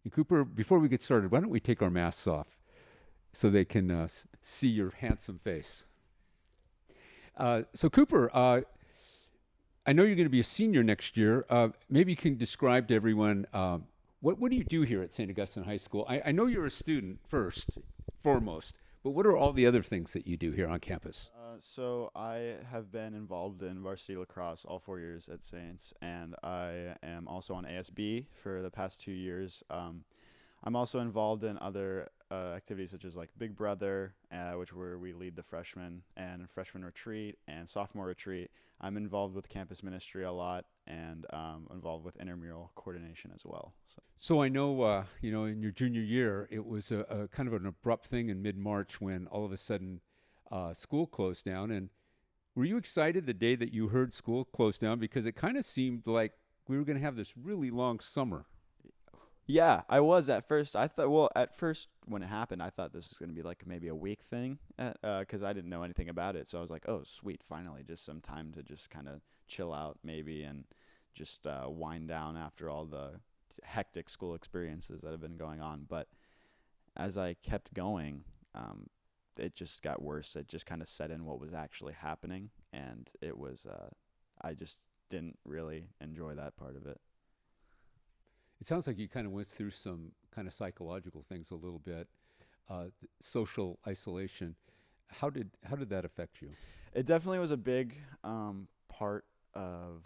And Cooper, before we get started, why don't we take our masks off so they can see your handsome face? So, Cooper, I know you're going to be a senior next year. Maybe you can describe to everyone what do you do here at St. Augustine High School? I know you're a student first, foremost, but what are all the other things that you do here on campus? So I have been involved in varsity lacrosse all 4 years at Saints, and I am also on ASB for the past 2 years. I'm also involved in other activities such as like Big Brother, which where we lead the freshmen and freshman retreat and sophomore retreat. I'm involved with campus ministry a lot and involved with intramural coordination as well. So I know, in your junior year, it was a kind of an abrupt thing in mid-March when all of a sudden school closed down. And were you excited the day that you heard school closed down? Because it kind of seemed like we were going to have this really long summer. Yeah, I was at first. I thought, well, at first when it happened, I thought this was going to be like maybe a week thing, because I didn't know anything about it. So I was like, oh, sweet, finally, just some time to just kind of chill out maybe and just wind down after all the hectic school experiences that have been going on. But as I kept going, it just got worse. It just kind of set in what was actually happening, and it was I just didn't really enjoy that part of it. It sounds like you kind of went through some kind of psychological things a little bit, social isolation. How did that affect you? It definitely was a big part of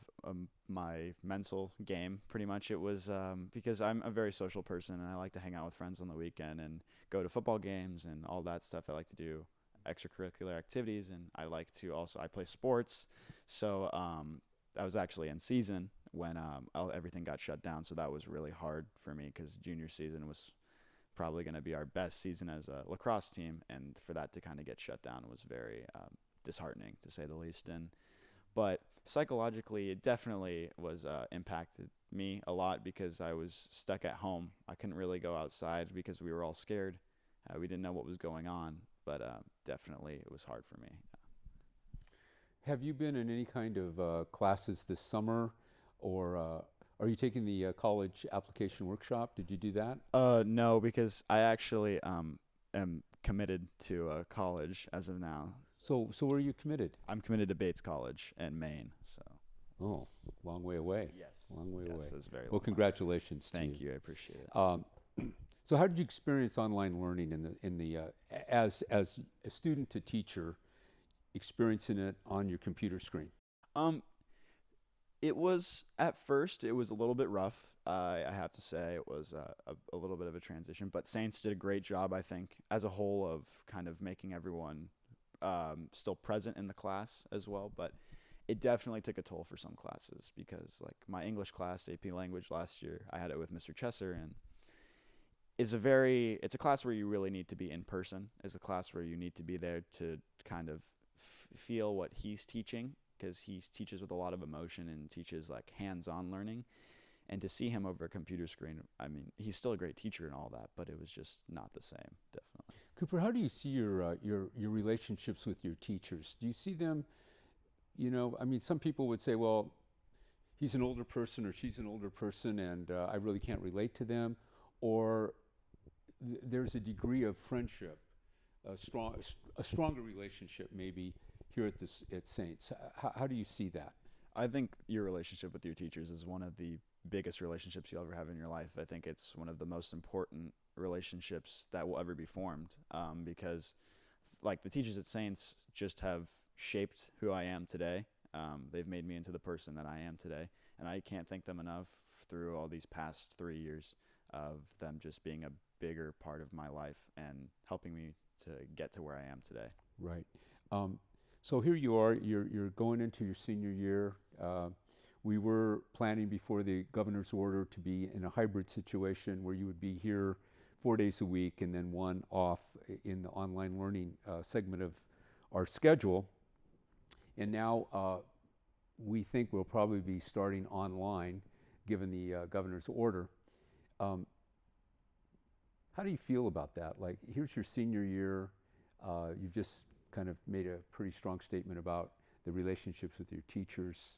my mental game. Pretty much, it was because I'm a very social person and I like to hang out with friends on the weekend and go to football games and all that stuff. I like to do extracurricular activities, and I like to also I play sports. So I was actually in season when everything got shut down. So that was really hard for me because junior season was probably going to be our best season as a lacrosse team, and for that to kind of get shut down was very disheartening, to say the least. But psychologically, it definitely was impacted me a lot because I was stuck at home. I couldn't really go outside because we were all scared. We didn't know what was going on, but definitely it was hard for me. Have you been in any kind of classes this summer, or are you taking the college application workshop? Did you do that? No, because I actually am committed to college as of now. So where are you committed? I'm committed to Bates College in Maine. So Oh, long way away. yes, Long way away. yes, it's very Well, long. congratulations to you. Thank you, I appreciate it. Um, so, how did you experience online learning as a student to teacher, experiencing it on your computer screen? Um, it was at first it was a little bit rough. I have to say it was a little bit of a transition, but Saints did a great job, I think, as a whole of kind of making everyone still present in the class as well. But it definitely took a toll for some classes because, like my English class, AP Language last year, I had it with Mr. Chesser, and it's a class where you really need to be in person. It's a class where you need to be there to kind of feel what he's teaching because he teaches with a lot of emotion and teaches like hands-on learning. And to see him over a computer screen, I mean, he's still a great teacher and all that, but it was just not the same, definitely. Cooper, how do you see your relationships with your teachers? Do you see them? I mean, some people would say, well, he's an older person or she's an older person, and I really can't relate to them, or there's a degree of friendship, a stronger relationship maybe here at Saints. How do you see that? I think your relationship with your teachers is one of the biggest relationships you'll ever have in your life. I think it's one of the most important relationships that will ever be formed because, like, the teachers at Saints just have shaped who I am today. They've made me into the person that I am today, and I can't thank them enough through all these past 3 years of them just being a bigger part of my life and helping me to get to where I am today. Right. Um, so here you are. You're going into your senior year. We were planning before the governor's order to be in a hybrid situation where you would be here 4 days a week and then one off in the online learning segment of our schedule. And now we think we'll probably be starting online given the governor's order. Um, how do you feel about that? Like, here's your senior year. You've just kind of made a pretty strong statement about the relationships with your teachers.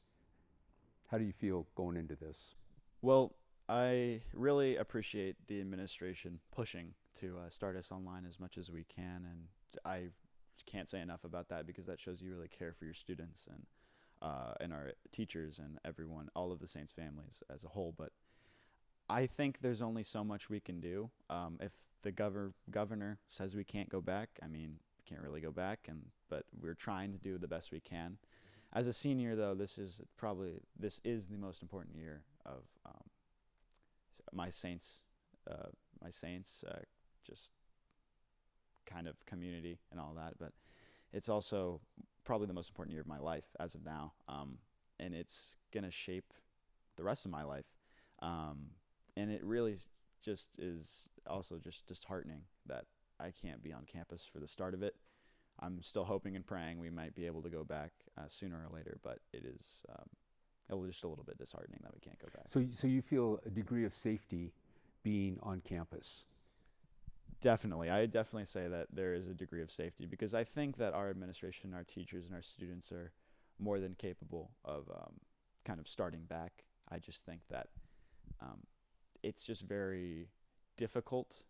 How do you feel going into this? Well, I really appreciate the administration pushing to start us online as much as we can, and I can't say enough about that because that shows you really care for your students and our teachers and everyone, all of the Saints families as a whole. But I think there's only so much we can do. If the governor says we can't go back, I mean, we can't really go back, but we're trying to do the best we can. As a senior, though, this is the most important year of my Saints, just kind of community and all that. But it's also probably the most important year of my life as of now, and it's gonna shape the rest of my life. And it really just is also just disheartening that I can't be on campus for the start of it. I'm still hoping and praying we might be able to go back sooner or later, but it is just a little bit disheartening that we can't go back. So you feel a degree of safety being on campus? Definitely. I definitely say that there is a degree of safety because I think that our administration, our teachers, and our students are more than capable of kind of starting back. I just think that it's just very difficult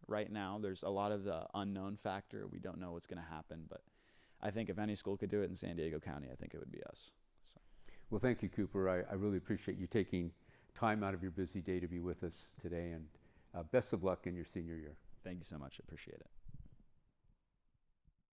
right now. There's a lot of the unknown factor. We don't know what's going to happen, but I think if any school could do it in San Diego County, I think it would be us. So. Well, thank you, Cooper. I really appreciate you taking time out of your busy day to be with us today, and best of luck in your senior year. Thank you so much. I appreciate it.